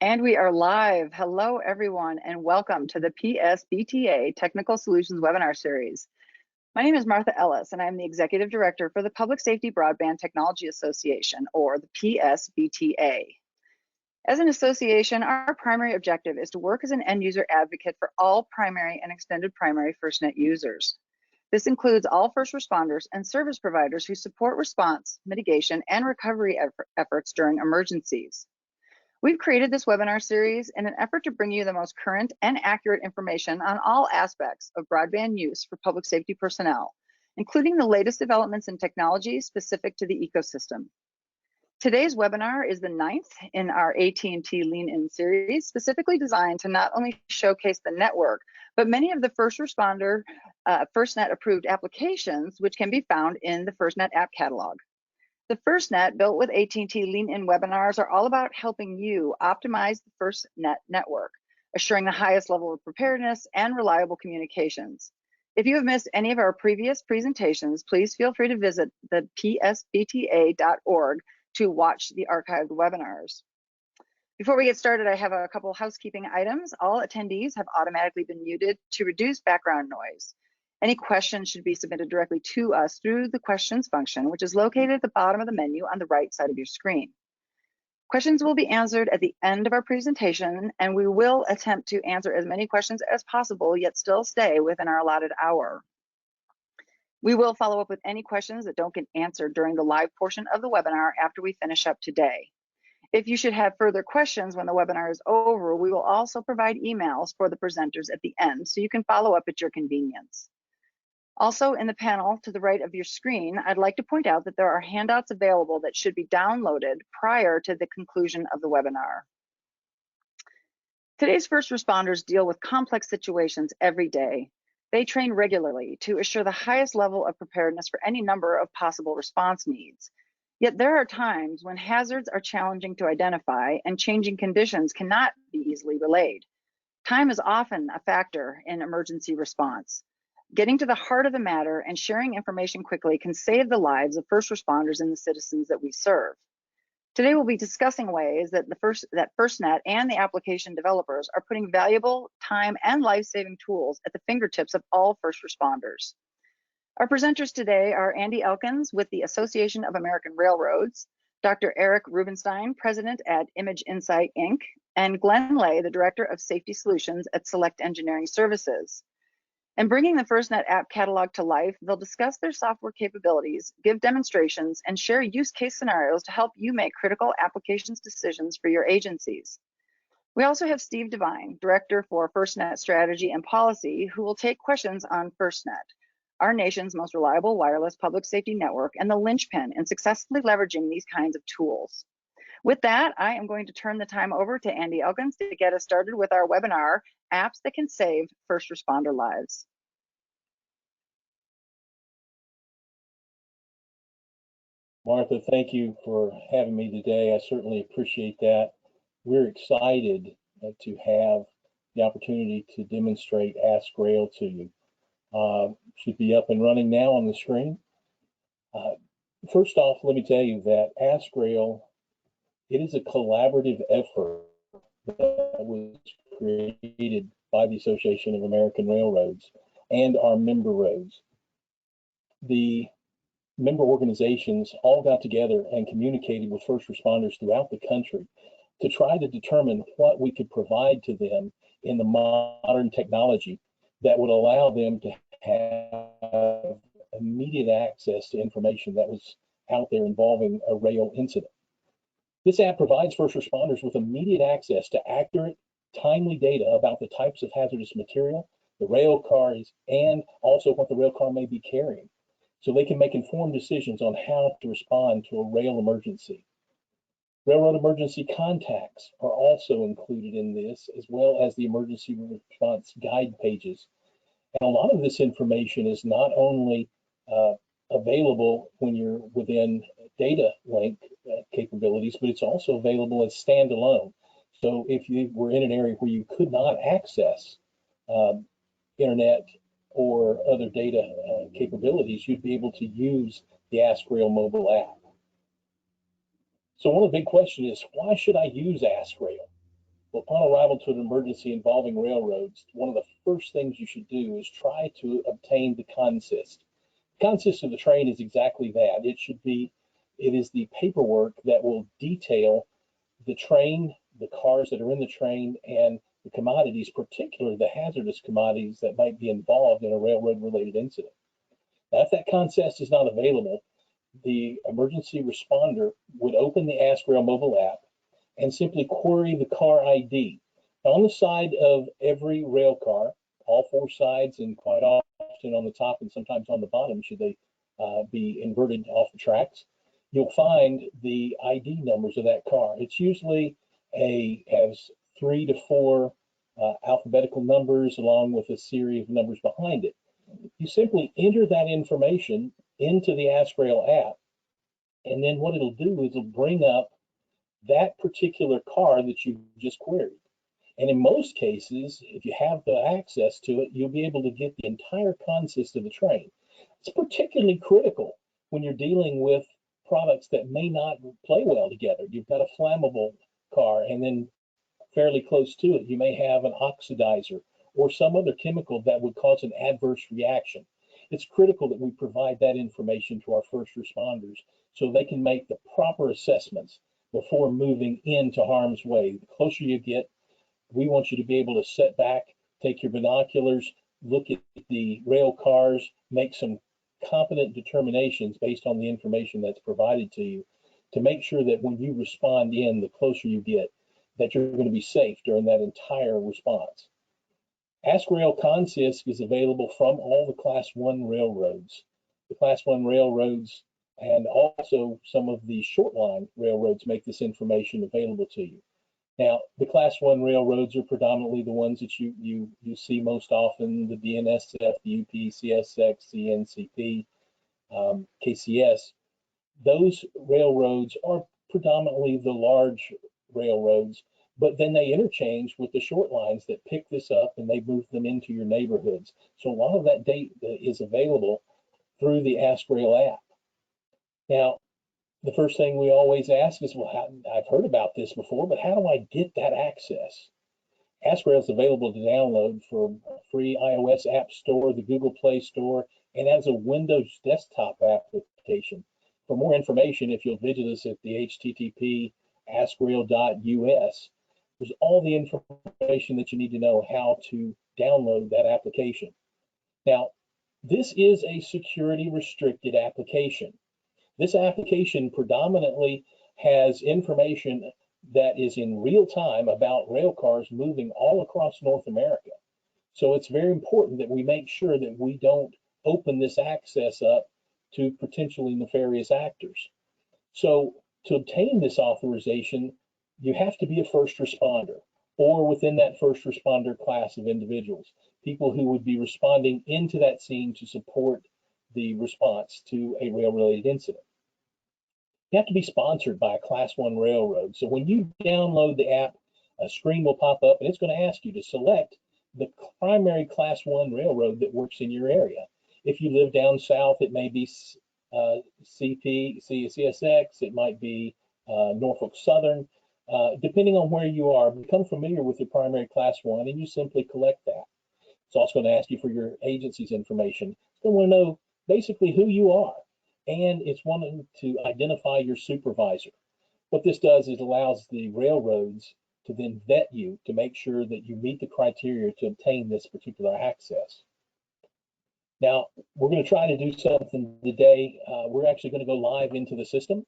And we are live. Hello, everyone, and welcome to the PSBTA Technical Solutions webinar series. My name is Martha Ellis, and I'm the Executive Director for the Public Safety Broadband Technology Association, or the PSBTA. As an association, our primary objective is to work as an end-user advocate for all primary and extended primary FirstNet users. This includes all first responders and service providers who support response, mitigation, and recovery efforts during emergencies. We've created this webinar series in an effort to bring you the most current and accurate information on all aspects of broadband use for public safety personnel, including the latest developments in technology specific to the ecosystem. Today's webinar is the 9th in our AT&T Lean-In series, specifically designed to not only showcase the network, but many of the first responder FirstNet approved applications, which can be found in the FirstNet app catalog. The FirstNet, built with AT&T Lean-In webinars, are all about helping you optimize the FirstNet network, assuring the highest level of preparedness and reliable communications. If you have missed any of our previous presentations, please feel free to visit the psbta.org to watch the archived webinars. Before we get started, I have a couple housekeeping items. All attendees have automatically been muted to reduce background noise. Any questions should be submitted directly to us through the questions function, which is located at the bottom of the menu on the right side of your screen. Questions will be answered at the end of our presentation, and we will attempt to answer as many questions as possible, yet still stay within our allotted hour. We will follow up with any questions that don't get answered during the live portion of the webinar after we finish up today. If you should have further questions when the webinar is over, we will also provide emails for the presenters at the end, so you can follow up at your convenience. Also, in the panel to the right of your screen, I'd like to point out that there are handouts available that should be downloaded prior to the conclusion of the webinar. Today's first responders deal with complex situations every day. They train regularly to assure the highest level of preparedness for any number of possible response needs. Yet there are times when hazards are challenging to identify and changing conditions cannot be easily relayed. Time is often a factor in emergency response. Getting to the heart of the matter and sharing information quickly can save the lives of first responders and the citizens that we serve. Today we'll be discussing ways that FirstNet and the application developers are putting valuable time and life-saving tools at the fingertips of all first responders. Our presenters today are Andy Elkins with the Association of American Railroads, Dr. Eric Rubenstein, President at Image Insight, Inc., and Glen, the Director of Safety Solutions at Select Engineering Services. And bringing the FirstNet app catalog to life, they'll discuss their software capabilities, give demonstrations, and share use case scenarios to help you make critical applications decisions for your agencies. We also have Steve Devine, Director for FirstNet Strategy and Policy, who will take questions on FirstNet, our nation's most reliable wireless public safety network and the linchpin in successfully leveraging these kinds of tools. With that, I am going to turn the time over to Andy Elkins to get us started with our webinar, Apps That Can Save First Responder Lives. Martha, thank you for having me today. I certainly appreciate that. We're excited to have the opportunity to demonstrate AskRail to you. Should be up and running now on the screen. First off, let me tell you that AskRail, it is a collaborative effort that was created by the Association of American Railroads and our member roads. The member organizations all got together and communicated with first responders throughout the country to try to determine what we could provide to them in the modern technology that would allow them to have immediate access to information that was out there involving a rail incident. This app provides first responders with immediate access to accurate, timely data about the types of hazardous material, the rail cars, and also what the rail car may be carrying, so they can make informed decisions on how to respond to a rail emergency. Railroad emergency contacts are also included in this, as well as the emergency response guide pages. And a lot of this information is not only available when you're within data link capabilities, but it's also available as standalone. So if you were in an area where you could not access internet or other data capabilities, you'd be able to use the AskRail mobile app. So one of the big questions is, why should I use AskRail? Well, upon arrival to an emergency involving railroads, one of the first things you should do is try to obtain the consist. The consist of the train is exactly that. It is the paperwork that will detail the train, the cars that are in the train, and the commodities, particularly the hazardous commodities that might be involved in a railroad-related incident. Now, if that consist is not available, the emergency responder would open the AskRail mobile app and simply query the car ID. Now, on the side of every rail car, all four sides, and quite often on the top and sometimes on the bottom, should they be inverted off the tracks, you'll find the ID numbers of that car. It's usually has 3 to 4 alphabetical numbers along with a series of numbers behind it. You simply enter that information into the AskRail app, and then what it'll do is it'll bring up that particular car that you just queried. And in most cases, if you have the access to it, you'll be able to get the entire consist of the train. It's particularly critical when you're dealing with products that may not play well together. You've got a flammable car, and then fairly close to it, you may have an oxidizer or some other chemical that would cause an adverse reaction. It's critical that we provide that information to our first responders so they can make the proper assessments before moving into harm's way. The closer you get, we want you to be able to sit back, take your binoculars, look at the rail cars, make some competent determinations based on the information that's provided to you to make sure that when you respond in, the closer you get, that you're going to be safe during that entire response. AskRail Consist is available from all the Class 1 railroads. The Class 1 railroads and also some of the short line railroads make this information available to you. Now, the Class 1 railroads are predominantly the ones that you see most often, the BNSF, the UP, CSX, CNCP, KCS. Those railroads are predominantly the large railroads, but then they interchange with the short lines that pick this up and they move them into your neighborhoods. So a lot of that data is available through the AskRail app. Now, the first thing we always ask is, well, I've heard about this before, but how do I get that access? AskRail is available to download from free iOS App Store, the Google Play Store, and as a Windows desktop application. For more information, if you'll visit us at the http askrail.us, there's all the information that you need to know how to download that application. Now, this is a security restricted application. This application predominantly has information that is in real time about rail cars moving all across North America. So it's very important that we make sure that we don't open this access up to potentially nefarious actors. So to obtain this authorization, you have to be a first responder or within that first responder class of individuals, people who would be responding into that scene to support the response to a rail-related incident. You have to be sponsored by a Class 1 railroad. So when you download the app, a screen will pop up and it's going to ask you to select the primary Class 1 railroad that works in your area. If you live down south, it may be CSX, it might be Norfolk Southern. Depending on where you are, become familiar with your primary Class 1 and you simply collect that. It's also going to ask you for your agency's information. It's going to want to know basically who you are, and it's wanting to identify your supervisor. What this does is allows the railroads to then vet you to make sure that you meet the criteria to obtain this particular access. Now, we're going to try to do something today. We're actually going to go live into the system.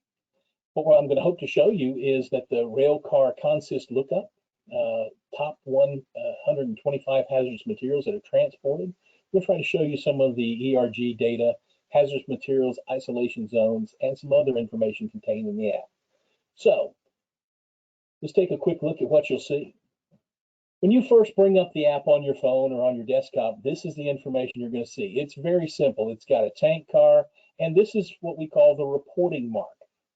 What I'm going to hope to show you is that the rail car consist lookup, top 125 hazardous materials that are transported. We'll try to show you some of the ERG data, hazardous materials, isolation zones, and some other information contained in the app. So let's take a quick look at what you'll see. When you first bring up the app on your phone or on your desktop, this is the information you're going to see. It's very simple. It's got a tank car, and this is what we call the reporting mark.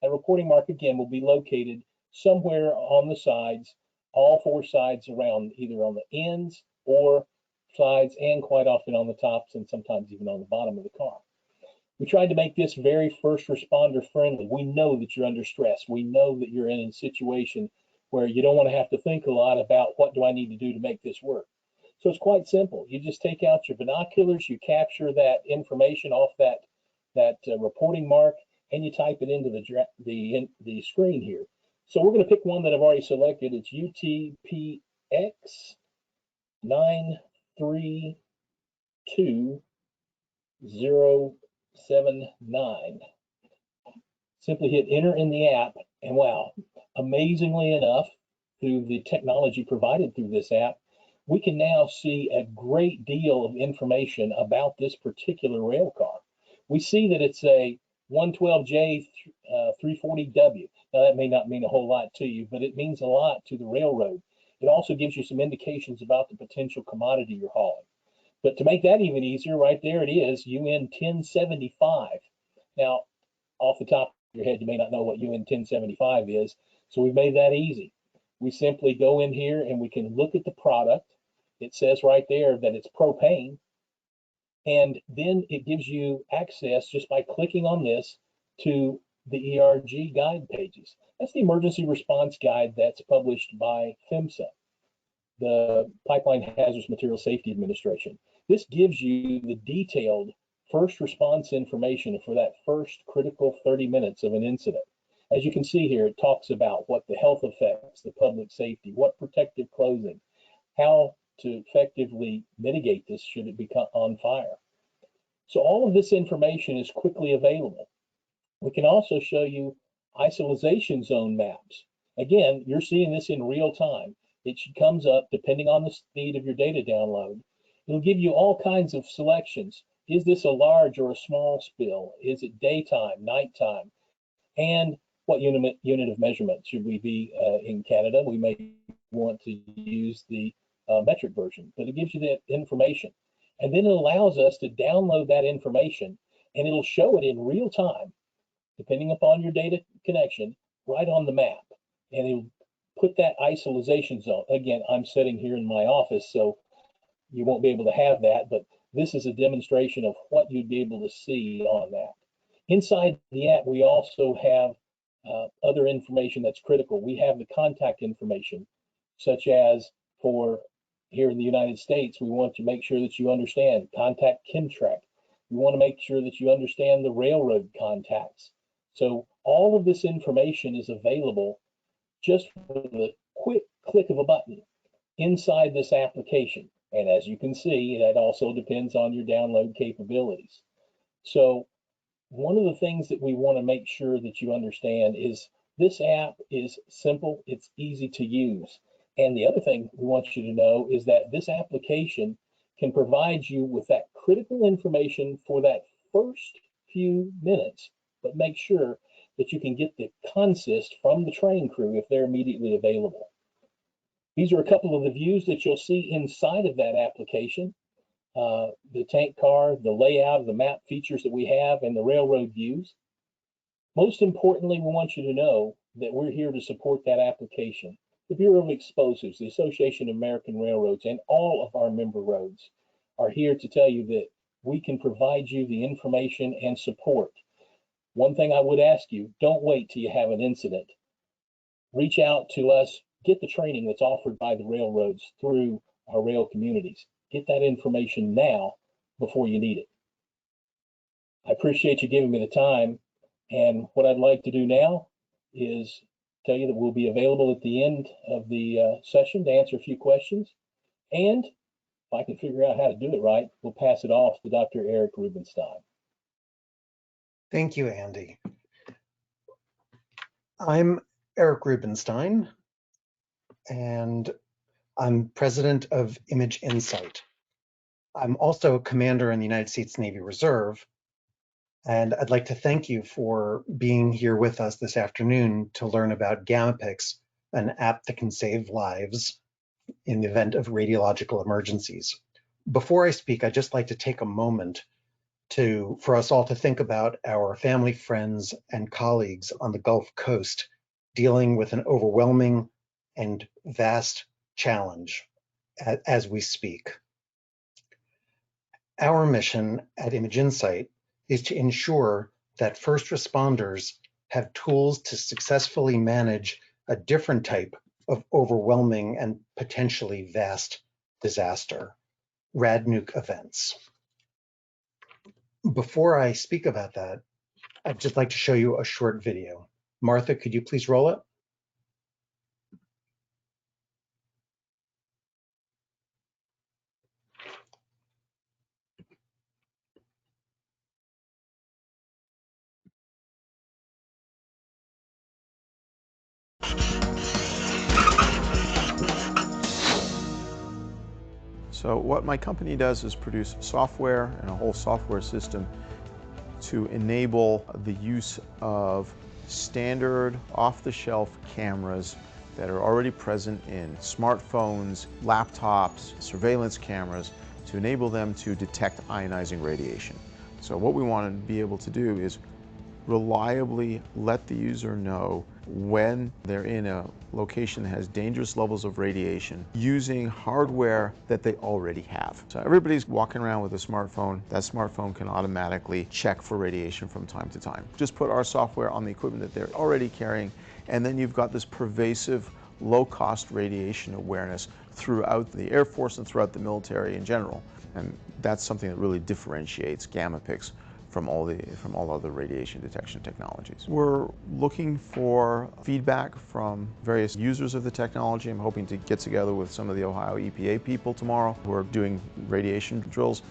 That reporting mark, again, will be located somewhere on the sides, all four sides around, either on the ends or sides, and quite often on the tops and sometimes even on the bottom of the car. We tried to make this very first responder friendly. We know that you're under stress. We know that you're in a situation where you don't want to have to think a lot about what do I need to do to make this work. So it's quite simple. You just take out your binoculars, you capture that information off that reporting mark, and you type it into the screen here. So we're going to pick one that I've already selected. It's UTPX 932079. Simply hit enter in the app, and wow, amazingly enough, through the technology provided through this app, we can now see a great deal of information about this particular rail car. We see that it's a 112J 340W. Now that may not mean a whole lot to you, but it means a lot to the railroad. It also gives you some indications about the potential commodity you're hauling. But to make that even easier, right there it is, UN 1075. Now, off the top of your head, you may not know what UN 1075 is, so we've made that easy. We simply go in here and we can look at the product. It says right there that it's propane, and then it gives you access just by clicking on this to the ERG guide pages. That's the emergency response guide that's published by PHMSA, the Pipeline Hazardous Material Safety Administration. This gives you the detailed first response information for that first critical 30 minutes of an incident. As you can see here, it talks about what the health effects, the public safety, what protective clothing, how to effectively mitigate this should it become on fire. So all of this information is quickly available. We can also show you isolation zone maps. Again, you're seeing this in real time. It comes up depending on the speed of your data download. It'll give you all kinds of selections. Is this a large or a small spill? Is it daytime, nighttime? And what unit of measurement should we be in Canada? We may want to use the metric version, but it gives you that information. And then it allows us to download that information, and it'll show it in real time, depending upon your data connection, right on the map. And it'll put that isolation zone. Again, I'm sitting here in my office, so you won't be able to have that, but this is a demonstration of what you'd be able to see on that. Inside the app, we also have other information that's critical. We have the contact information, such as for here in the United States, we want to make sure that you understand contact Chemtrack. We want to make sure that you understand the railroad contacts. So all of this information is available just with a quick click of a button inside this application. And as you can see, that also depends on your download capabilities. So one of the things that we want to make sure that you understand is this app is simple, it's easy to use. And the other thing we want you to know is that this application can provide you with that critical information for that first few minutes, but make sure that you can get the consist from the train crew if they're immediately available. These are a couple of the views that you'll see inside of that application. The tank car, the layout, the map features that we have, and the railroad views. Most importantly, we want you to know that we're here to support that application. The Bureau of Explosives, the Association of American Railroads, and all of our member roads are here to tell you that we can provide you the information and support. One thing I would ask you, don't wait till you have an incident. Reach out to us, get the training that's offered by the railroads through our rail communities. Get that information now before you need it. I appreciate you giving me the time. And what I'd like to do now is tell you that we'll be available at the end of the session to answer a few questions. And if I can figure out how to do it right, we'll pass it off to Dr. Eric Rubenstein. Thank you, Andy. I'm Eric Rubenstein, and I'm president of Image Insight. I'm also a commander in the United States Navy Reserve, and I'd like to thank you for being here with us this afternoon to learn about GammaPix, an app that can save lives in the event of radiological emergencies. Before I speak, I'd just like to take a moment for us all to think about our family, friends, and colleagues on the Gulf Coast dealing with an overwhelming and vast challenge as we speak. Our mission at Image Insight is to ensure that first responders have tools to successfully manage a different type of overwhelming and potentially vast disaster, RADNUC events. Before I speak about that, I'd just like to show you a short video. Martha, could you please roll it? So what my company does is produce software and a whole software system to enable the use of standard off-the-shelf cameras that are already present in smartphones, laptops, surveillance cameras, to enable them to detect ionizing radiation. So what we want to be able to do is reliably let the user know when they're in a location that has dangerous levels of radiation using hardware that they already have. So everybody's walking around with a smartphone. That smartphone can automatically check for radiation from time to time. Just put our software on the equipment that they're already carrying, and then you've got this pervasive, low-cost radiation awareness throughout the Air Force and throughout the military in general. And that's something that really differentiates GammaPix from all other radiation detection technologies. We're looking for feedback from various users of the technology. I'm hoping to get together with some of the Ohio EPA people tomorrow who are doing radiation drills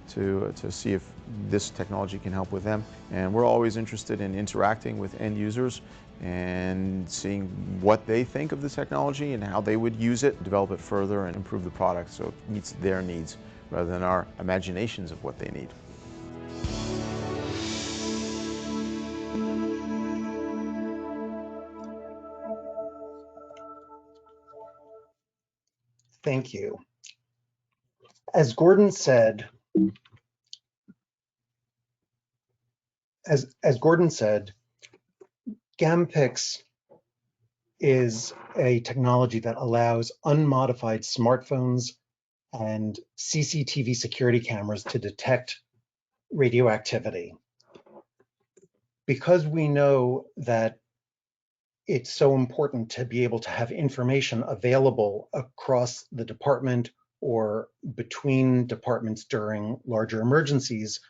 to see if this technology can help with them. And we're always interested in interacting with end users and seeing what they think of the technology and how they would use it, develop it further, and improve the product so it meets their needs rather than our imaginations of what they need. Thank you. As Gordon said, GammaPix is a technology that allows unmodified smartphones and CCTV security cameras to detect radioactivity. Because we know that it's so important to be able to have information available across the department or between departments during larger emergencies,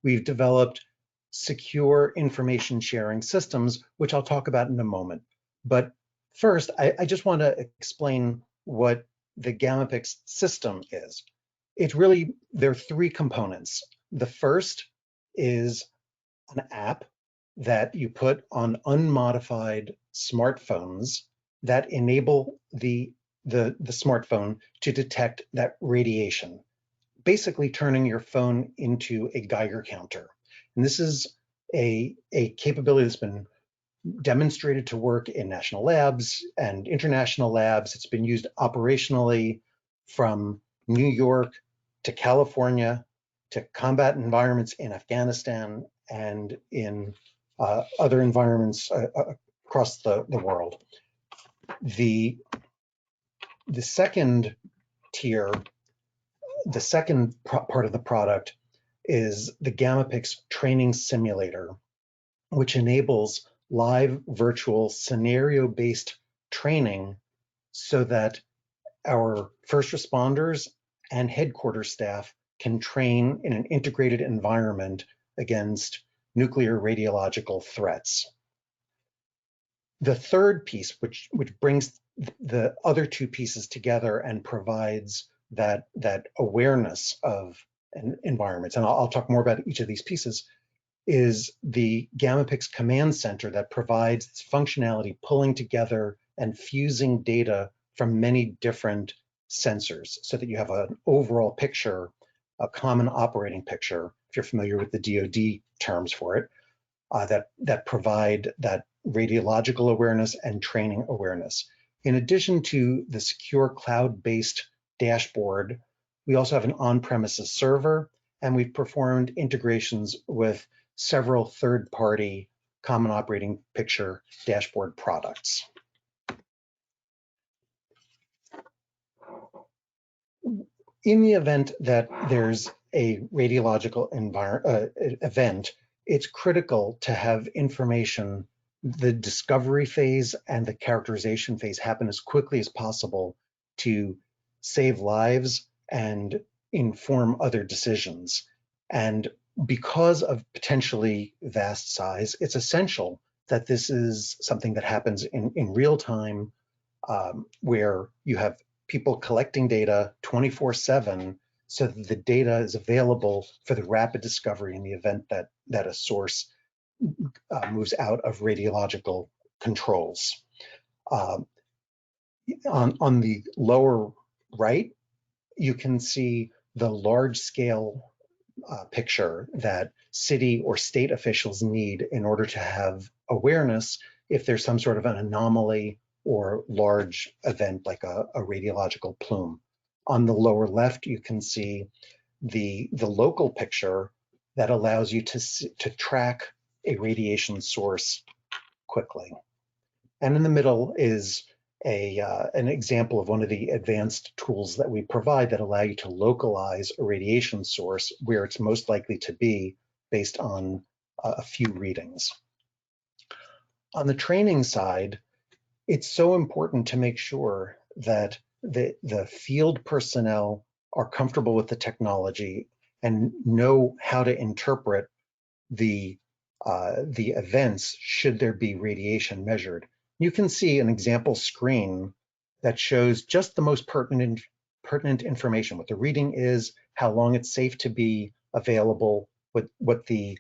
we've developed secure information sharing systems, which I'll talk about in a moment. But first, I just want to explain what the GammaPix system is. There are three components. The first is an app that you put on unmodified smartphones that enable the smartphone to detect that radiation, basically turning your phone into a Geiger counter. And this is a capability that's been demonstrated to work in national labs and international labs. It's been used operationally from New York to California to combat environments in Afghanistan and in other environments across the world. The second tier, the second part of the product is the GammaPix training simulator, which enables live virtual scenario-based training so that our first responders and headquarters staff can train in an integrated environment against nuclear radiological threats. The third piece, which brings the other two pieces together and provides that awareness of environments, and I'll talk more about each of these pieces, is the GammaPix command center that provides this functionality, pulling together and fusing data from many different sensors so that you have an overall picture, a common operating picture, if you're familiar with the DoD terms for it, that provide that radiological awareness and training awareness. In addition to the secure cloud-based dashboard, we also have an on-premises server, and we've performed integrations with several third-party common operating picture dashboard products. In the event that there's a radiological event, it's critical to have information the discovery phase and the characterization phase happen as quickly as possible to save lives and inform other decisions. And because of potentially vast size, it's essential that this is something that happens in real time, where you have people collecting data 24/7, so that the data is available for the rapid discovery in the event that a source moves out of radiological controls. On the lower right, you can see the large scale picture that city or state officials need in order to have awareness if there's some sort of an anomaly or large event like a radiological plume. On the lower left, you can see the local picture that allows you to track a radiation source quickly. And in the middle is an example of one of the advanced tools that we provide that allow you to localize a radiation source where it's most likely to be based on a few readings. On the training side, it's so important to make sure that the field personnel are comfortable with the technology and know how to interpret the events should there be radiation measured. You can see an example screen that shows just the most pertinent information, what the reading is, how long it's safe to be available, what the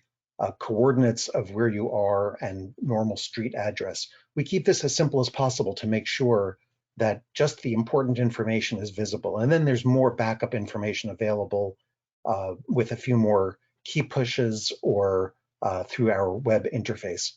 coordinates of where you are, and normal street address. We keep this as simple as possible to make sure that just the important information is visible. And then there's more backup information available with a few more key pushes or through our web interface.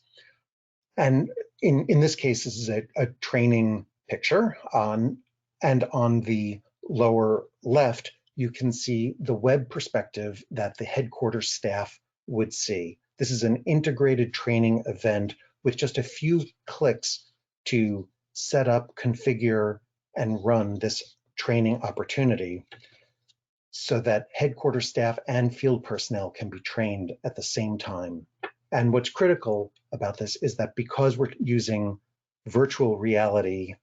And in this case, this is a training picture. And on the lower left, you can see the web perspective that the headquarters staff would see. This is an integrated training event with just a few clicks to set up, configure, and run this training opportunity, so that headquarters staff and field personnel can be trained at the same time. And what's critical about this is that because we're using virtual reality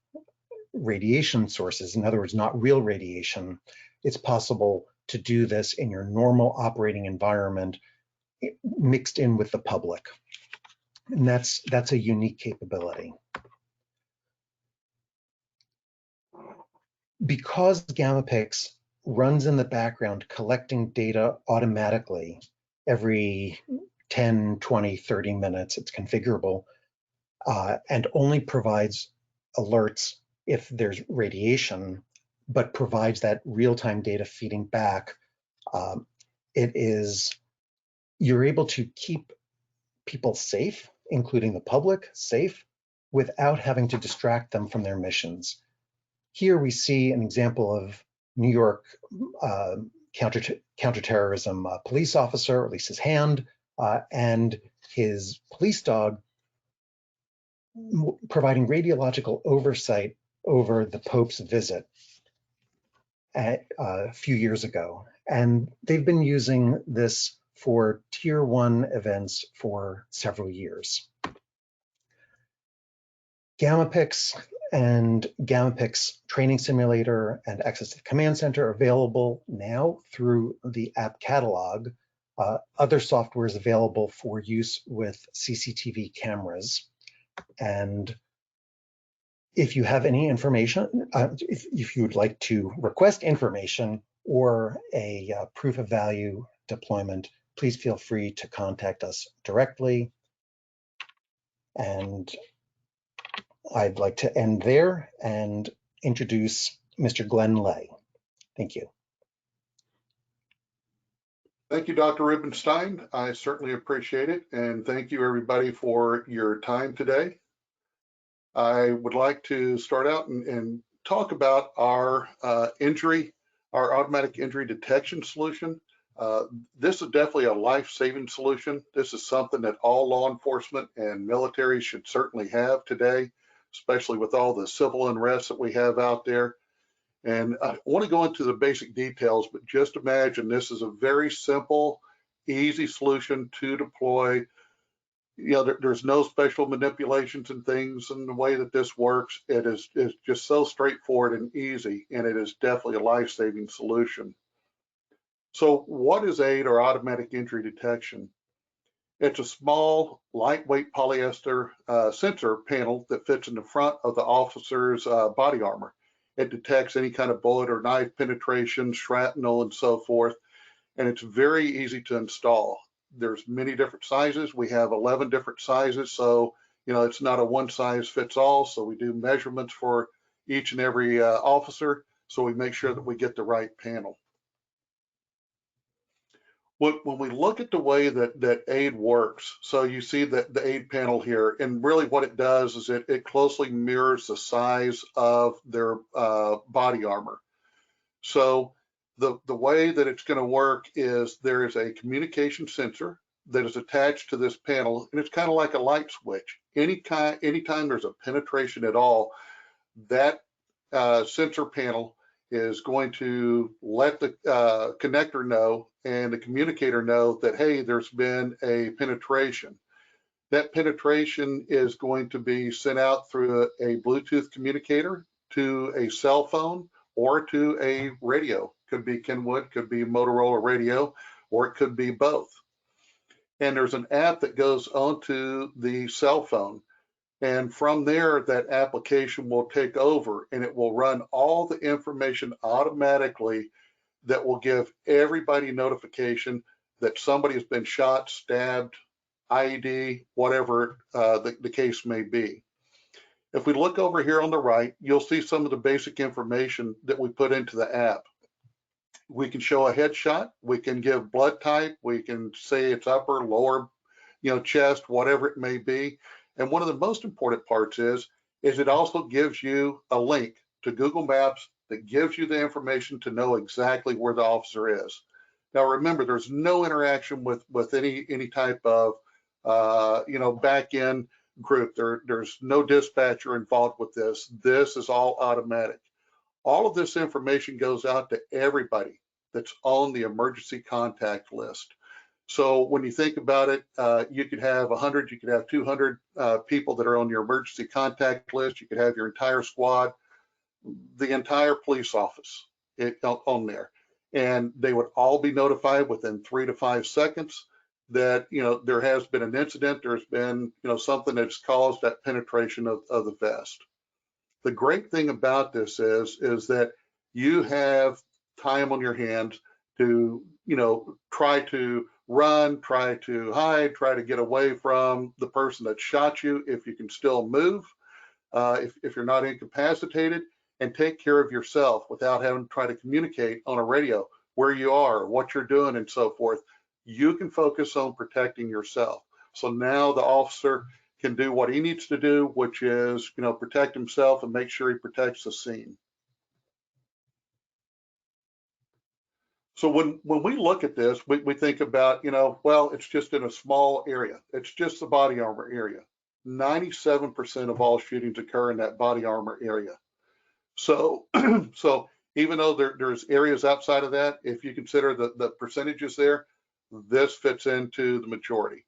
radiation sources, in other words, not real radiation, it's possible to do this in your normal operating environment mixed in with the public. And that's a unique capability. Because GammaPix runs in the background collecting data automatically every 10, 20, 30 minutes, it's configurable, and only provides alerts if there's radiation, but provides that real-time data feeding back. You're able to keep people safe, including the public safe, without having to distract them from their missions. Here we see an example of New York counterterrorism police officer release his hand, and his police dog providing radiological oversight over the Pope's visit a few years ago. And they've been using this for tier 1 events for several years. GammaPix and GammaPix Training Simulator and Access to the Command Center are available now through the app catalog. Other software is available for use with CCTV cameras. And if you have any information, if you would like to request information or a proof of value deployment, please feel free to contact us directly. And I'd like to end there and introduce Mr. Glen Lay. Thank you. Thank you, Dr. Rubenstein. I certainly appreciate it. And thank you, everybody, for your time today. I would like to start out and talk about our automatic injury detection solution. This is definitely a life-saving solution. This is something that all law enforcement and military should certainly have today, especially with all the civil unrest that we have out there. And I want to go into the basic details, but just imagine this is a very simple, easy solution to deploy there's no special manipulations and things in the way that this works. It is just so straightforward and easy, and it is definitely a life-saving solution. So what is AID, or automatic injury detection? It's a small, lightweight polyester sensor panel that fits in the front of the officer's body armor. It detects any kind of bullet or knife penetration, shrapnel, and so forth, and it's very easy to install. There's many different sizes. We have 11 different sizes, so it's not a one size fits all. So we do measurements for each and every officer, so we make sure that we get the right panel. When we look at the way that AID works, so you see that the AID panel here, and really what it does is it closely mirrors the size of their body armor. So the way that it's going to work is there is a communication sensor that is attached to this panel, and it's kind of like a light switch. Anytime there's a penetration at all, that sensor panel is going to let the connector know and the communicator know that, hey, there's been a penetration. That penetration is going to be sent out through a Bluetooth communicator to a cell phone or to a radio. Could be Kenwood, could be Motorola radio, or it could be both. And there's an app that goes onto the cell phone. And from there, that application will take over, and it will run all the information automatically that will give everybody notification that somebody has been shot, stabbed, IED, whatever the case may be. If we look over here on the right, you'll see some of the basic information that we put into the app. We can show a headshot, we can give blood type, we can say it's upper, lower, chest, whatever it may be. And one of the most important parts is it also gives you a link to Google Maps that gives you the information to know exactly where the officer is. Now remember, there's no interaction with any type of back end group. There's no dispatcher involved with this. This is all automatic. All of this information goes out to everybody that's on the emergency contact list. So when you think about it, you could have 100, you could have 200 people that are on your emergency contact list. You could have your entire squad, the entire police office on there. And they would all be notified within 3 to 5 seconds that, there has been an incident, there's been, something that's caused that penetration of the vest. The great thing about this is that you have time on your hands to, try to run, try to hide, try to get away from the person that shot you if you can still move, if you're not incapacitated, and take care of yourself without having to try to communicate on a radio where you are, what you're doing, and so forth. You can focus on protecting yourself. So now the officer can do what he needs to do, which is, protect himself and make sure he protects the scene. So when we look at this, we think about, well, it's just in a small area. It's just the body armor area. 97% of all shootings occur in that body armor area. So, so even though there's areas outside of that, if you consider the percentages there, this fits into the majority.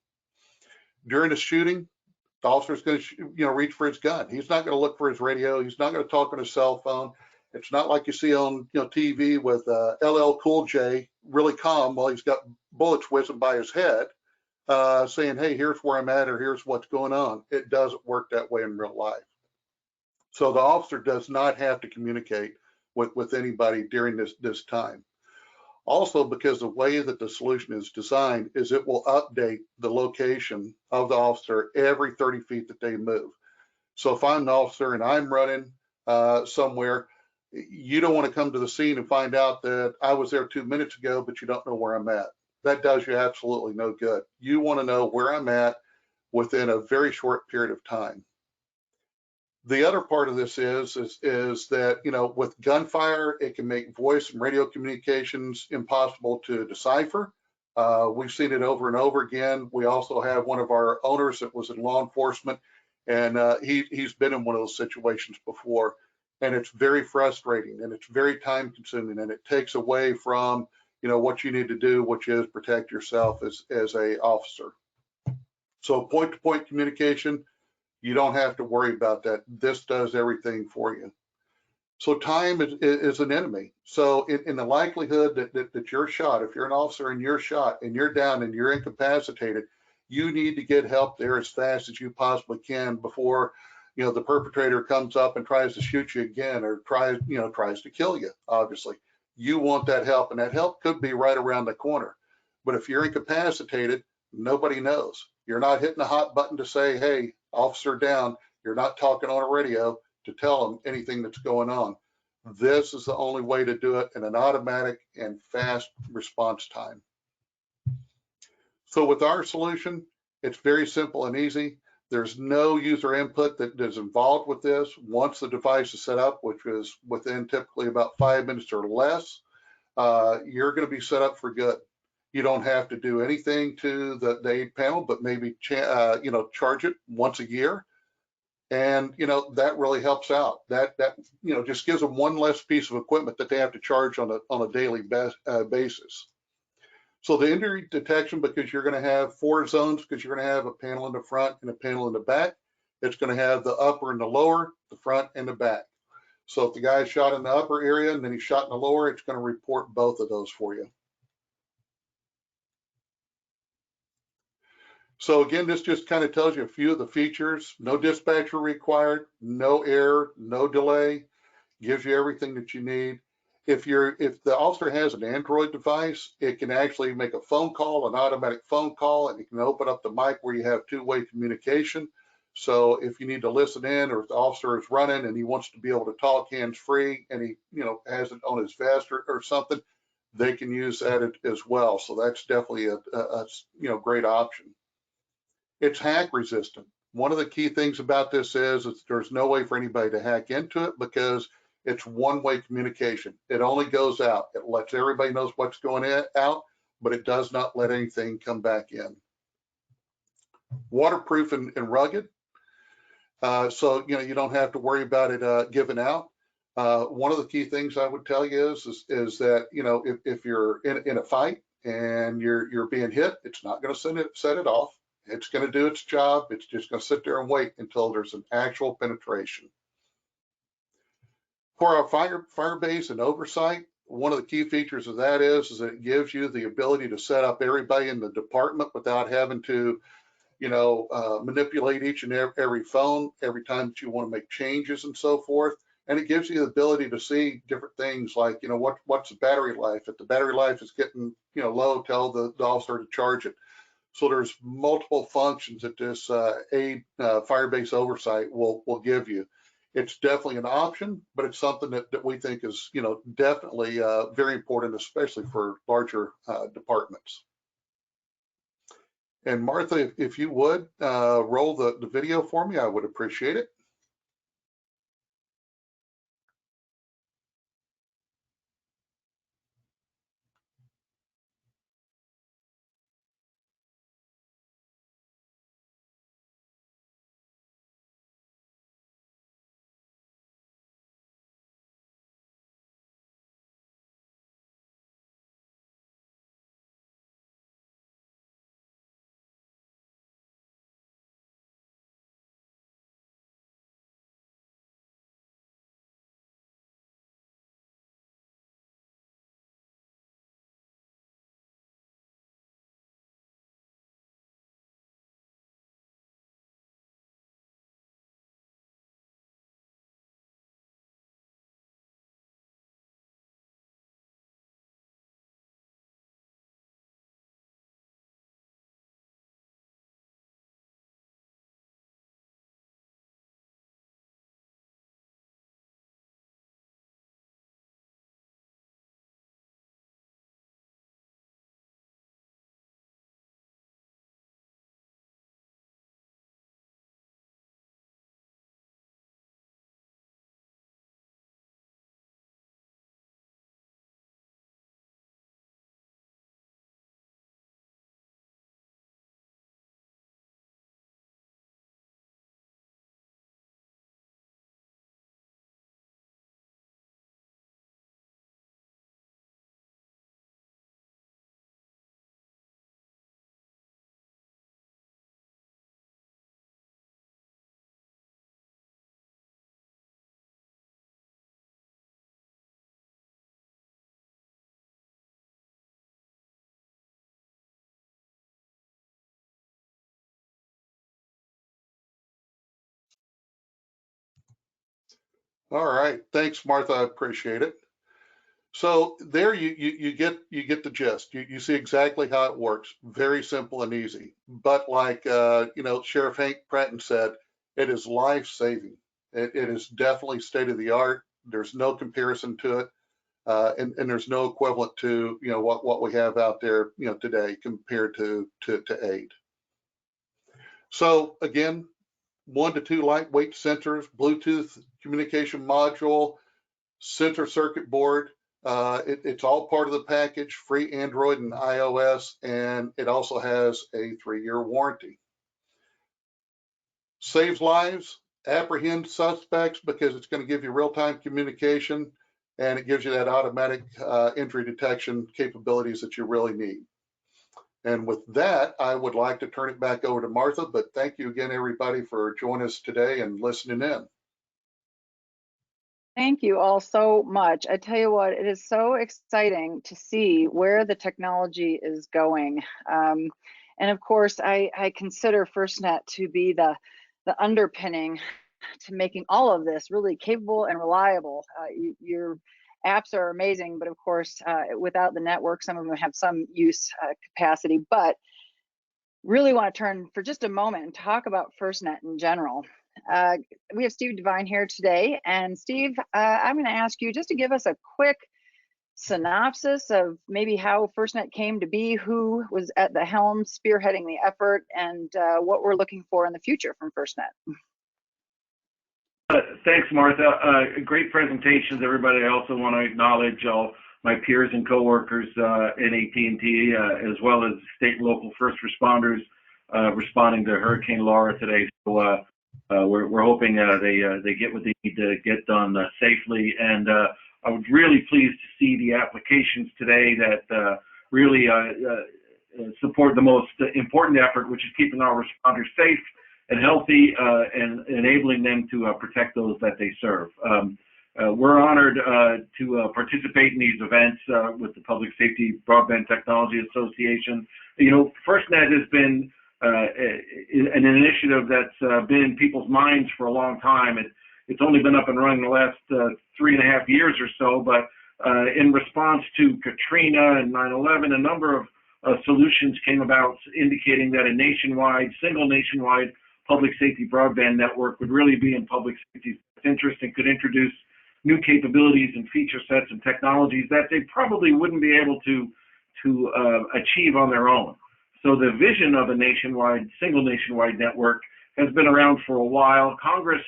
During a shooting, the officer's going to, reach for his gun. He's not going to look for his radio. He's not going to talk on his cell phone. It's not like you see on TV with LL Cool J really calm while he's got bullets whizzing by his head, saying, hey, here's where I'm at, or here's what's going on. It doesn't work that way in real life. So the officer does not have to communicate with anybody during this time. Also, because the way that the solution is designed is it will update the location of the officer every 30 feet that they move. So if I'm an officer and I'm running somewhere, you don't want to come to the scene and find out that I was there 2 minutes ago, but you don't know where I'm at. That does you absolutely no good. You want to know where I'm at within a very short period of time. The other part of this is that, with gunfire, it can make voice and radio communications impossible to decipher. We've seen it over and over again. We also have one of our owners that was in law enforcement, and he's been in one of those situations before. And it's very frustrating, and it's very time consuming, and it takes away from, what you need to do, which is protect yourself as a officer. So point-to-point communication, you don't have to worry about that. This does everything for you. So time is an enemy. So in the likelihood that you're shot, if you're an officer and you're shot and you're down and you're incapacitated, you need to get help there as fast as you possibly can before, you know, the perpetrator comes up and tries to shoot you again or tries to kill you. Obviously, you want that help, and that help could be right around the corner. But if you're incapacitated, nobody knows. You're not hitting a hot button to say, "Hey, officer down." You're not talking on a radio to tell them anything that's going on. This is the only way to do it in an automatic and fast response time. So with our solution, it's very simple and easy. There's no user input that is involved with this. Once the device is set up, which is within typically about 5 minutes or less, you're going to be set up for good. You don't have to do anything to the aid panel, but maybe charge it once a year. And, that really helps out. That just gives them one less piece of equipment that they have to charge on a daily basis. So the injury detection, because you're going to have 4 zones, because you're going to have a panel in the front and a panel in the back, it's going to have the upper and the lower, the front and the back. So if the guy is shot in the upper area and then he's shot in the lower, it's going to report both of those for you. So again, this just kind of tells you a few of the features. No dispatcher required, no error, no delay, gives you everything that you need. If the officer has an Android device, it can actually make a phone call, an automatic phone call, and it can open up the mic where you have two-way communication. So if you need to listen in, or if the officer is running and he wants to be able to talk hands-free and he has it on his vest or something, they can use that as well. So that's definitely a great option. It's hack resistant. One of the key things about this is there's no way for anybody to hack into it because it's one-way communication. It only goes out. It lets everybody knows what's going out, but it does not let anything come back in. Waterproof and rugged. So you don't have to worry about it giving out. One of the key things I would tell you is that if you're in a fight and you're being hit, it's not going to set it off. It's going to do its job. It's just going to sit there and wait until there's an actual penetration. For our fire base and oversight, one of the key features of that is that it gives you the ability to set up everybody in the department without having to, manipulate each and every phone every time that you want to make changes and so forth. And it gives you the ability to see different things like, what's the battery life? If the battery life is getting, low, tell the officer to charge it. So there's multiple functions that this Firebase oversight will give you. It's definitely an option, but it's something that we think is, definitely very important, especially for larger departments. And Martha, if you would roll the video for me, I would appreciate it. All right, thanks, Martha. I appreciate it. So there you get the gist. You see exactly how it works. Very simple and easy. But like Sheriff Hank Pratton said, it is life saving. It is definitely state of the art. There's no comparison to it, and there's no equivalent to what we have out there today compared to aid. So again, 1 to 2 lightweight sensors, Bluetooth communication module, center circuit board. It's all part of the package, free Android and iOS, and it also has a 3-year warranty. Saves lives, apprehend suspects because it's going to give you real-time communication, and it gives you that automatic injury detection capabilities that you really need. And with that, I would like to turn it back over to Martha, but thank you again, everybody, for joining us today and listening in. Thank you all so much. I tell you what, it is so exciting to see where the technology is going. And of course, I consider FirstNet to be the underpinning to making all of this really capable and reliable. Your apps are amazing, but of course, without the network, some of them have some use capacity, but really want to turn for just a moment and talk about FirstNet in general. We have Steve Devine here today, and Steve, I'm going to ask you just to give us a quick synopsis of maybe how FirstNet came to be, who was at the helm spearheading the effort, and what we're looking for in the future from FirstNet. Thanks, Martha. Great presentations, everybody. I also want to acknowledge all my peers and coworkers in AT&T, as well as state and local first responders responding to Hurricane Laura today. So we're hoping they get what they need to get done safely. And I was really pleased to see the applications today that really support the most important effort, which is keeping our responders safe and healthy and enabling them to protect those that they serve. We're honored to participate in these events with the Public Safety Broadband Technology Association. FirstNet has been an initiative that's been in people's minds for a long time. It's only been up and running the last 3.5 years or so, but in response to Katrina and 9/11, a number of solutions came about indicating that a single nationwide public safety broadband network would really be in public safety's interest and could introduce new capabilities and feature sets and technologies that they probably wouldn't be able to achieve on their own. So the vision of a single nationwide network has been around for a while. Congress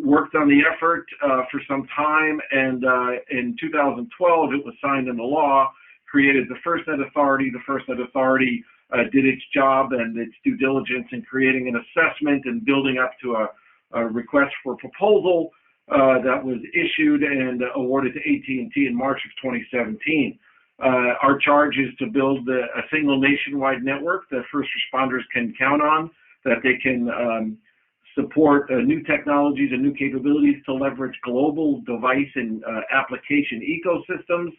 worked on the effort for some time, and in 2012 it was signed into law, created the FirstNet Authority. The FirstNet Authority did its job and its due diligence in creating an assessment and building up to a request for proposal that was issued and awarded to AT&T in March of 2017. Our charge is to build a single nationwide network that first responders can count on, that they can support new technologies and new capabilities to leverage global device and application ecosystems,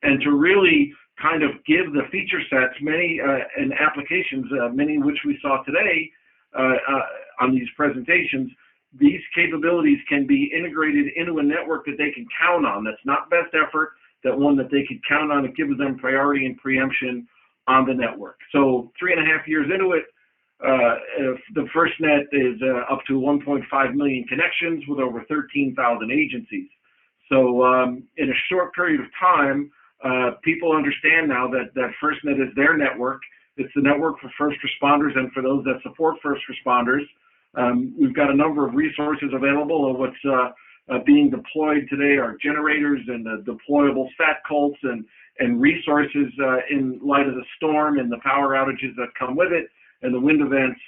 and to really kind of give the feature sets, many and applications, many of which we saw today on these presentations. These capabilities can be integrated into a network that they can count on. That's not best effort, that one that they can count on. It gives them priority and preemption on the network. So 3.5 years into it, the FirstNet is up to 1.5 million connections with over 13,000 agencies. So in a short period of time, people understand now that FirstNet is their network. It's the network for first responders and for those that support first responders. We've got a number of resources available. Of what's being deployed today are generators and deployable sat colts and resources in light of the storm and the power outages that come with it and the wind events.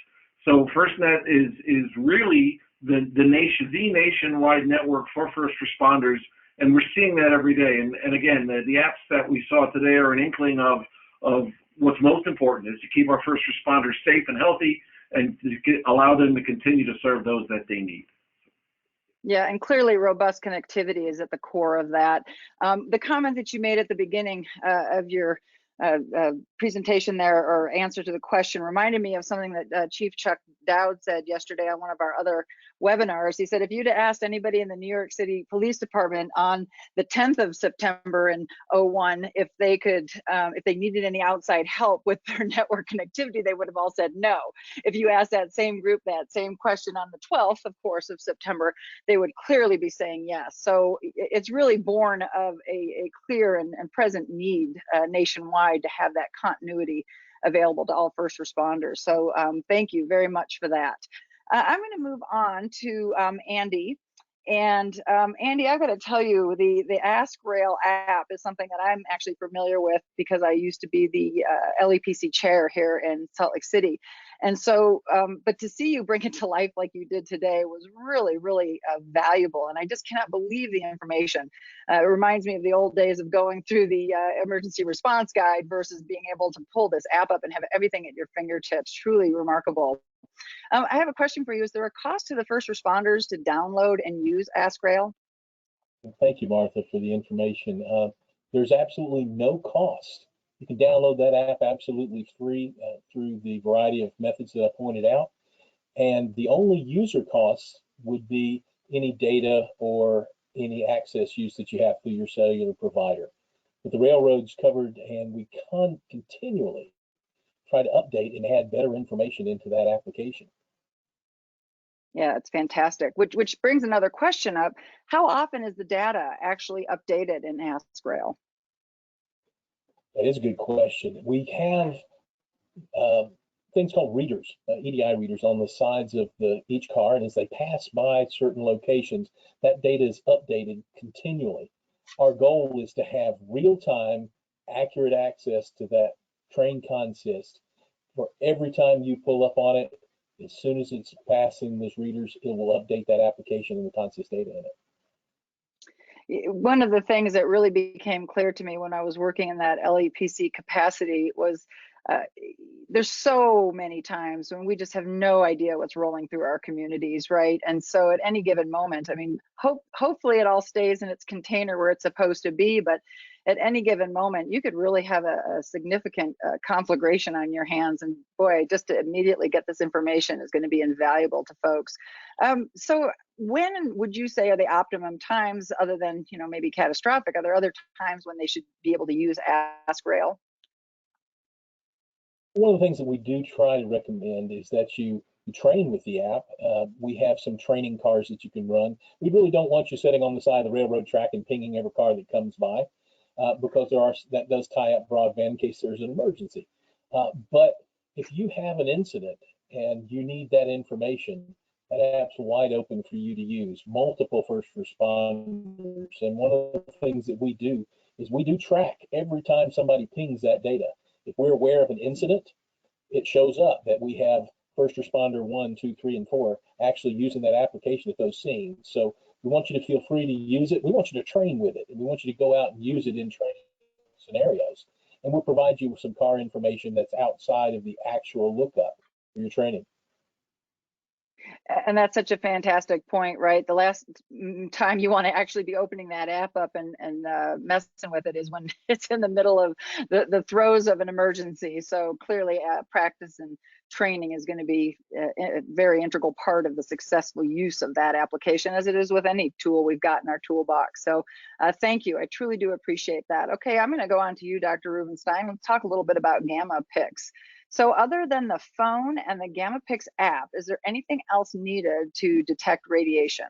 So FirstNet is really the nationwide network for first responders, and we're seeing that every day. And again, the apps that we saw today are an inkling of what's most important, is to keep our first responders safe and healthy and to allow them to continue to serve those that they need. Yeah, and clearly robust connectivity is at the core of that. The comment that you made at the beginning of your presentation there, or answer to the question, reminded me of something that Chief Chuck Dowd said yesterday on one of our other webinars. He said, if you'd asked anybody in the New York City Police Department on the 10th of September in '01 if they could, if they needed any outside help with their network connectivity, they would have all said no. If you asked that same group that same question on the 12th, of course, of September, they would clearly be saying yes. So it's really born of a clear and present need nationwide to have that continuity available to all first responders. So thank you very much for that. I'm going to move on to Andy. And Andy, I've got to tell you, the AskRail app is something that I'm actually familiar with because I used to be the LEPC chair here in Salt Lake City. And so, but to see you bring it to life like you did today was really, really valuable. And I just cannot believe the information. It reminds me of the old days of going through the emergency response guide versus being able to pull this app up and have everything at your fingertips. Truly remarkable. I have a question for you. Is there a cost to the first responders to download and use AskRail? Thank you, Martha, for the information. There's absolutely no cost. You can download that app absolutely free through the variety of methods that I pointed out. And the only user costs would be any data or any access use that you have through your cellular provider. But the railroad's covered, and we continually try to update and add better information into that application. Yeah, it's fantastic. Which brings another question up. How often is the data actually updated in AskRail? That is a good question. We have things called readers, EDI readers on the sides of each car, and as they pass by certain locations, that data is updated continually. Our goal is to have real-time, accurate access to that train consist. For every time you pull up on it, as soon as it's passing those readers, it will update that application and the consist data in it. One of the things that really became clear to me when I was working in that LEPC capacity was there's so many times when we just have no idea what's rolling through our communities, right? And so at any given moment, I mean, hopefully it all stays in its container where it's supposed to be, but at any given moment, you could really have a significant conflagration on your hands. And boy, just to immediately get this information is going to be invaluable to folks. So when would you say are the optimum times, other than, you know, maybe catastrophic? Are there other times when they should be able to use AskRail? One of the things that we do try to recommend is that you train with the app. We have some training cars that you can run. We really don't want you sitting on the side of the railroad track and pinging every car that comes by, because that does tie up broadband in case there's an emergency. But if you have an incident and you need that information, that app's wide open for you to use. Multiple first responders, and one of the things that we do is we do track every time somebody pings that data. If we're aware of an incident, it shows up that we have first responder 1, 2, 3, and 4 actually using that application at those scenes. So we want you to feel free to use it. We want you to train with it, and we want you to go out and use it in training scenarios. And we'll provide you with some car information that's outside of the actual lookup for your training. And that's such a fantastic point, right? The last time you want to actually be opening that app up and messing with it is when it's in the middle of the throes of an emergency. So clearly practice and training is going to be a very integral part of the successful use of that application, as it is with any tool we've got in our toolbox. So thank you. I truly do appreciate that. Okay, I'm going to go on to you, Dr. Rubenstein. Let's talk a little bit about Gamma Pix. So other than the phone and the Gamma Pix app, is there anything else needed to detect radiation?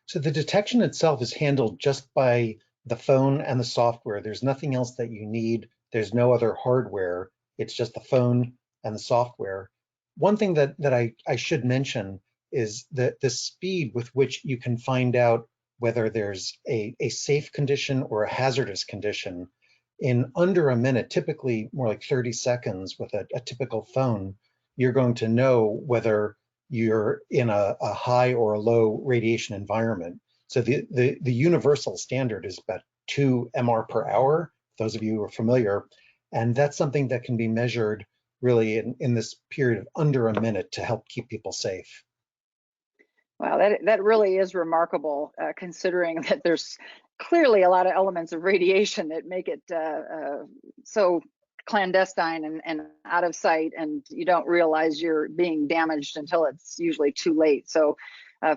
So the detection itself is handled just by the phone and the software. There's nothing else that you need. There's no other hardware. It's just the phone and the software. One thing that I should mention is the speed with which you can find out whether there's a safe condition or a hazardous condition. In under a minute, typically more like 30 seconds with a typical phone, you're going to know whether you're in a high or a low radiation environment. So the universal standard is about 2 MR per hour, those of you who are familiar, and that's something that can be measured really in this period of under a minute to help keep people safe. Wow, that really is remarkable, considering that there's clearly a lot of elements of radiation that make it so clandestine and out of sight, and you don't realize you're being damaged until it's usually too late. So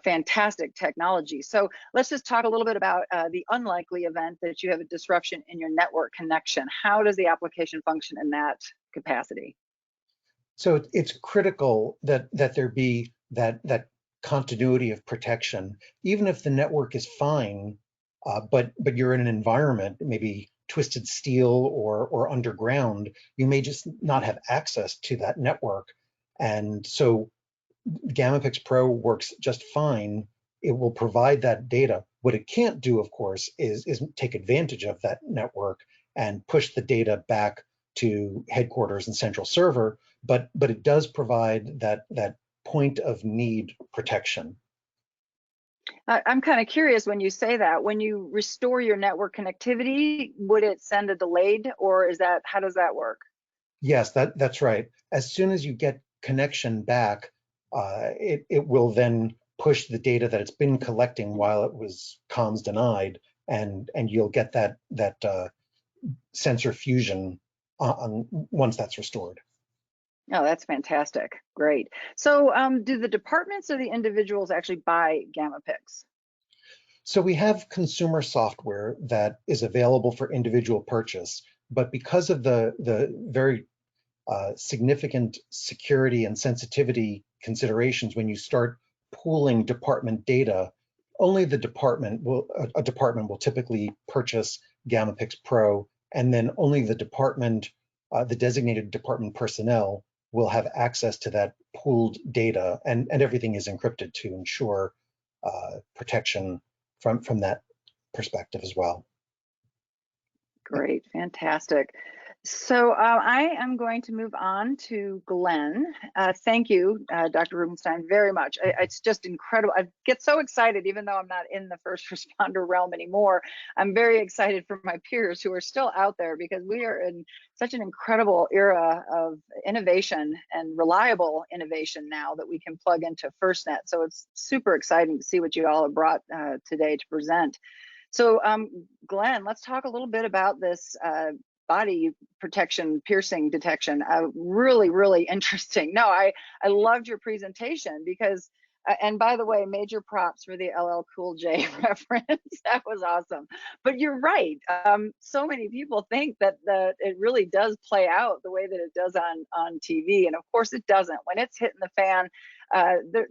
fantastic technology. So let's just talk a little bit about the unlikely event that you have a disruption in your network connection. How does the application function in that capacity? So it's critical that there be that continuity of protection, even if the network is fine, but you're in an environment, maybe twisted steel or underground, you may just not have access to that network. And so GammaPix Pro works just fine. It will provide that data. What it can't do, of course, is take advantage of that network and push the data back to headquarters and central server, but it does provide that point of need protection. I'm kind of curious when you say that, when you restore your network connectivity, would it send a delayed, or is that, how does that work? Yes, that's right. As soon as you get connection back, it will then push the data that it's been collecting while it was comms denied, and you'll get that sensor fusion once that's restored. Oh, that's fantastic. Great. So do the departments or the individuals actually buy GammaPix? So we have consumer software that is available for individual purchase, but because of the very significant security and sensitivity considerations when you start pooling department data, only the department will typically purchase GammaPix Pro, and then only the department, the designated department personnel will have access to that pooled data, and everything is encrypted to ensure protection from that perspective as well. Great, fantastic. So I am going to move on to Glen. Thank you, Dr. Rubenstein, very much. It's just incredible. I get so excited, even though I'm not in the first responder realm anymore. I'm very excited for my peers who are still out there, because we are in such an incredible era of innovation and reliable innovation now that we can plug into FirstNet. So it's super exciting to see what you all have brought today to present. So Glen, let's talk a little bit about this body protection piercing detection. Really, really interesting. No, I loved your presentation, because, and by the way, major props for the LL Cool J reference. That was awesome. But you're right. So many people think that it really does play out the way that it does on TV. And of course it doesn't. When it's hitting the fan,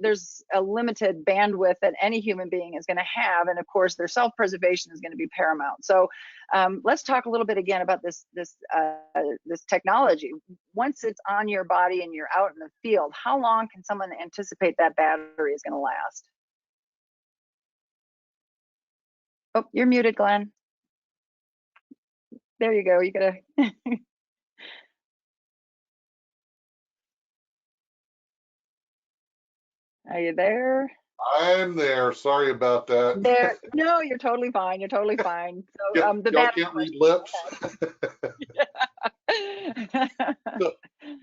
there's a limited bandwidth that any human being is going to have, and of course their self-preservation is going to be paramount. So let's talk a little bit again about this technology. Once it's on your body and you're out in the field, how long can someone anticipate that battery is going to last? Oh, you're muted, Glen. There you go. You gotta. Are you there? I'm there. Sorry about that. There. No, you're totally fine. You're totally fine. So Y'all the battery can't read lips.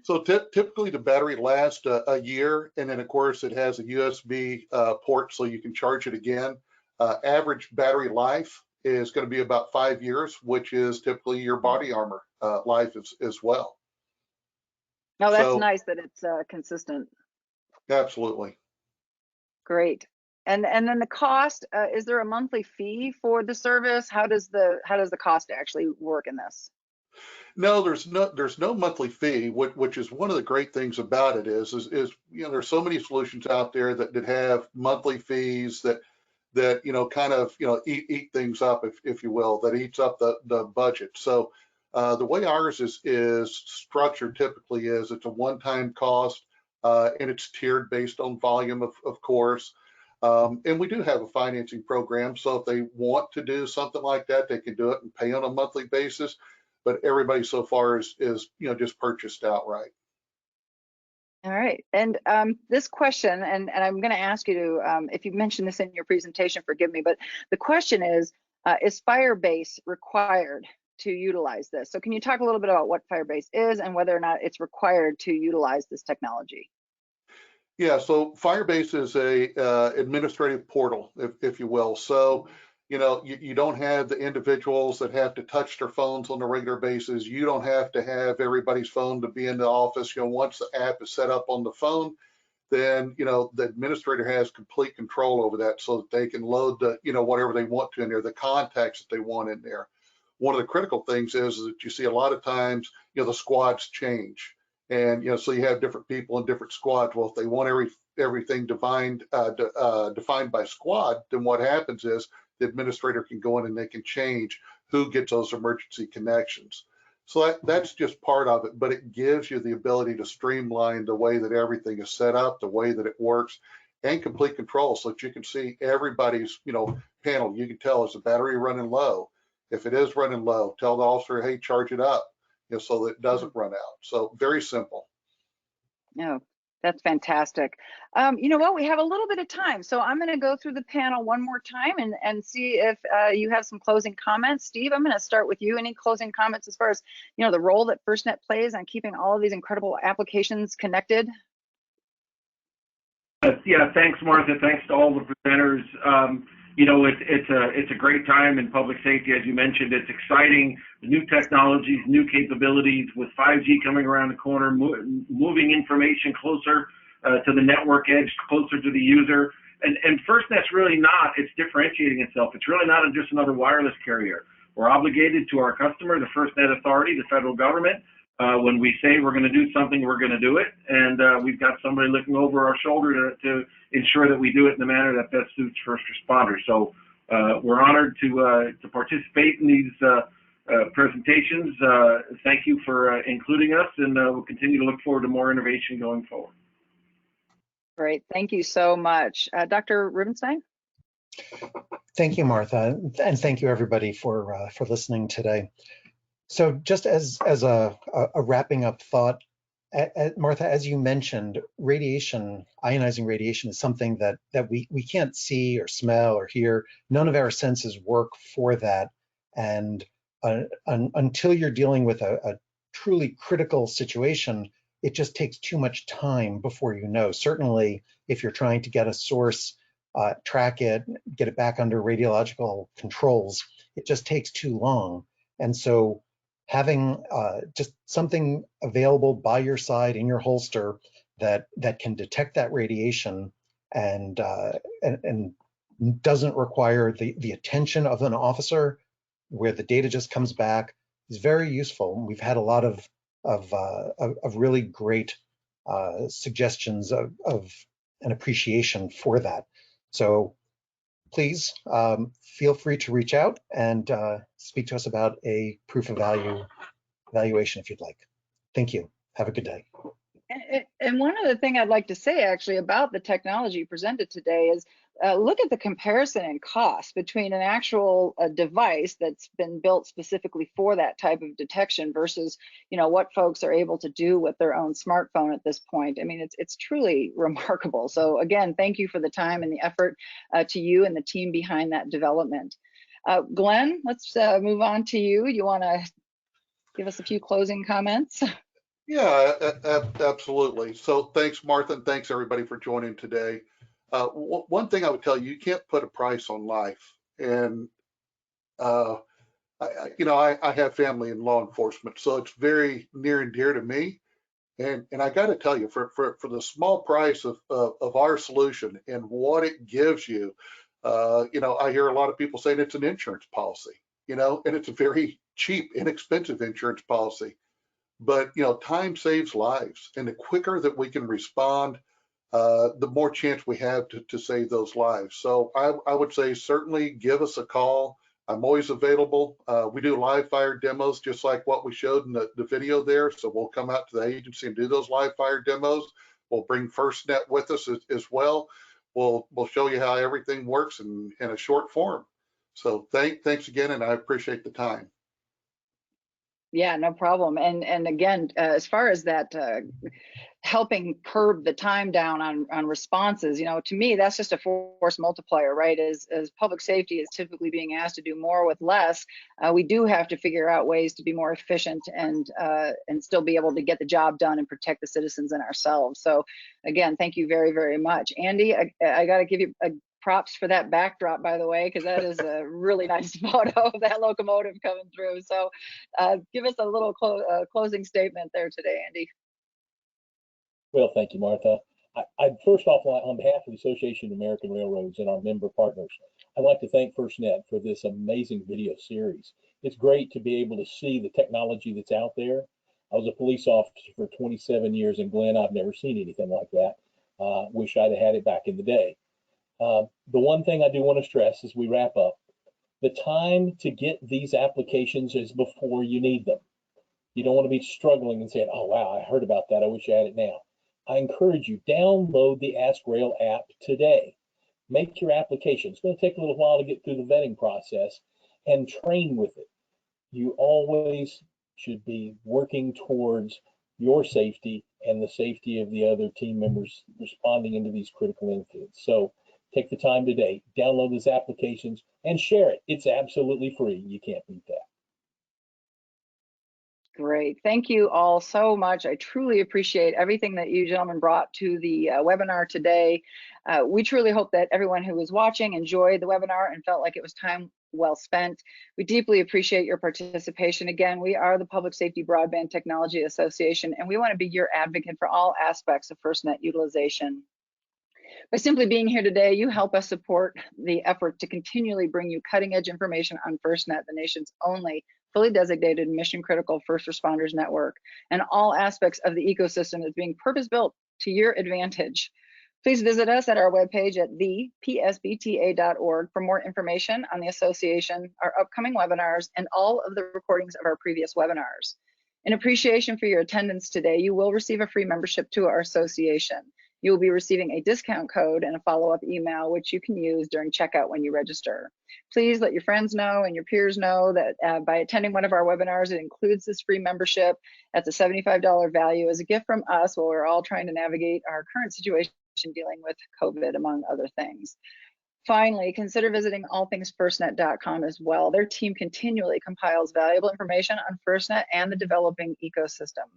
So typically the battery lasts a year, and then of course it has a USB port so you can charge it again. Average battery life is going to be about 5 years, which is typically your body armor life as well. No, that's nice that it's consistent. Absolutely. Great. And then the cost, is there a monthly fee for the service? How does the cost actually work in this? No, there's no monthly fee, which is one of the great things about it is you know, there's so many solutions out there that have monthly fees that you know, kind of, you know, eat things up, if you will, that eats up the budget. So the way ours is structured typically is it's a one-time cost, and it's tiered based on volume, of course. And we do have a financing program, so if they want to do something like that, they can do it and pay on a monthly basis. But everybody so far is you know, just purchased outright. All right. And this question, and I'm going to ask you to, if you mentioned this in your presentation, forgive me, but the question is Firebase required to utilize this? So can you talk a little bit about what Firebase is and whether or not it's required to utilize this technology? Yeah, so Firebase is a administrative portal, if you will. So you don't have the individuals that have to touch their phones on a regular basis. You don't have to have everybody's phone to be in the office. Once the app is set up on the phone, then the administrator has complete control over that, so that they can load the whatever they want to in there, the contacts that they want in there. One of the critical things is that you see a lot of times the squads change, and so you have different people in different squads. Well, if they want everything defined by squad, then what happens is the administrator can go in and they can change who gets those emergency connections. So that's just part of it, but it gives you the ability to streamline the way that everything is set up, the way that it works, and complete control, so that you can see everybody's panel. You can tell, is the battery running low? If it is running low, tell the officer, hey, charge it up, so that it doesn't run out. So very simple. No, that's fantastic. You know what? We have a little bit of time, so I'm going to go through the panel one more time and see if you have some closing comments. Steve, I'm going to start with you. Any closing comments as far as the role that FirstNet plays on keeping all of these incredible applications connected? Yeah, thanks, Martha. Thanks to all the presenters. It's a great time in public safety, as you mentioned. It's exciting, new technologies, new capabilities with 5G coming around the corner, moving information closer to the network edge, closer to the user. And FirstNet's really not, it's differentiating itself. It's really not just another wireless carrier. We're obligated to our customer, the FirstNet Authority, the federal government. When we say we're going to do something, we're going to do it. And we've got somebody looking over our shoulder to ensure that we do it in the manner that best suits first responders. So we're honored to participate in these presentations. Thank you for including us, and we'll continue to look forward to more innovation going forward. Great, thank you so much. Dr. Rubenstein? Thank you, Martha, and thank you everybody for listening today. So just as a wrapping up thought, Martha, as you mentioned, radiation, ionizing radiation is something that we can't see or smell or hear. None of our senses work for that. And until you're dealing with a truly critical situation, it just takes too much time before you know. Certainly, if you're trying to get a source, track it, get it back under radiological controls, it just takes too long. And so having just something available by your side in your holster that can detect that radiation and doesn't require the attention of an officer, where the data just comes back, is very useful. We've had a lot of really great suggestions of an appreciation for that. So please feel free to reach out and speak to us about a proof of value evaluation if you'd like. Thank you. Have a good day. And one other thing I'd like to say actually about the technology presented today is look at the comparison in cost between an actual device that's been built specifically for that type of detection versus what folks are able to do with their own smartphone at this point. I mean, it's truly remarkable. So again, thank you for the time and the effort to you and the team behind that development. Glenn, let's move on to you. You want to give us a few closing comments? Yeah, absolutely. So thanks, Martha, and thanks everybody for joining today. One thing I would tell you, you can't put a price on life. And, I have family in law enforcement, so it's very near and dear to me. And I got to tell you, for the small price of our solution and what it gives you, I hear a lot of people saying it's an insurance policy, and it's a very cheap, inexpensive insurance policy. But time saves lives, and the quicker that we can respond, the more chance we have to save those lives. So I would say certainly give us a call. I'm always available. We do live fire demos, just like what we showed in the video there. So we'll come out to the agency and do those live fire demos. We'll bring FirstNet with us as well. We'll show you how everything works in a short form. So thanks again, and I appreciate the time. Yeah, no problem. And again, as far as that helping curb the time down on responses, to me, that's just a force multiplier, right? As public safety is typically being asked to do more with less, we do have to figure out ways to be more efficient and still be able to get the job done and protect the citizens and ourselves. So again, thank you very, very much. Andy, I got to give you props for that backdrop, by the way, because that is a really nice photo of that locomotive coming through. So give us a little closing statement there today, Andy. Well, thank you, Martha. I first off, on behalf of the Association of American Railroads and our member partners, I'd like to thank FirstNet for this amazing video series. It's great to be able to see the technology that's out there. I was a police officer for 27 years in Glen. I've never seen anything like that. Wish I'd have had it back in the day. The one thing I do want to stress as we wrap up, the time to get these applications is before you need them. You don't want to be struggling and saying, oh, wow, I heard about that. I wish I had it now. I encourage you, download the AskRail app today. Make your application. It's going to take a little while to get through the vetting process and train with it. You always should be working towards your safety and the safety of the other team members responding into these critical incidents. So take the time today, download those applications and share it. It's absolutely free. You can't beat that. Great. Thank you all so much. I truly appreciate everything that you gentlemen brought to the webinar today. We truly hope that everyone who was watching enjoyed the webinar and felt like it was time well spent. We deeply appreciate your participation. Again, we are the Public Safety Broadband Technology Association, and we want to be your advocate for all aspects of FirstNet utilization. By simply being here today, you help us support the effort to continually bring you cutting-edge information on FirstNet, the nation's only fully designated mission-critical first responders network, and all aspects of the ecosystem is being purpose-built to your advantage. Please visit us at our webpage at thepsbta.org for more information on the association, our upcoming webinars, and all of the recordings of our previous webinars. In appreciation for your attendance today, you will receive a free membership to our association. You will be receiving a discount code and a follow-up email, which you can use during checkout when you register. Please let your friends know and your peers know that by attending one of our webinars, it includes this free membership. That's a $75 value as a gift from us while we're all trying to navigate our current situation dealing with COVID, among other things. Finally, consider visiting allthingsfirstnet.com as well. Their team continually compiles valuable information on FirstNet and the developing ecosystem.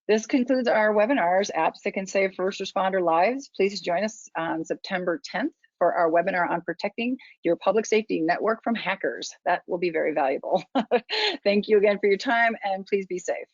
This concludes our webinars, apps that can save first responder lives. Please join us on September 10th for our webinar on protecting your public safety network from hackers. That will be very valuable. Thank you again for your time, and please be safe.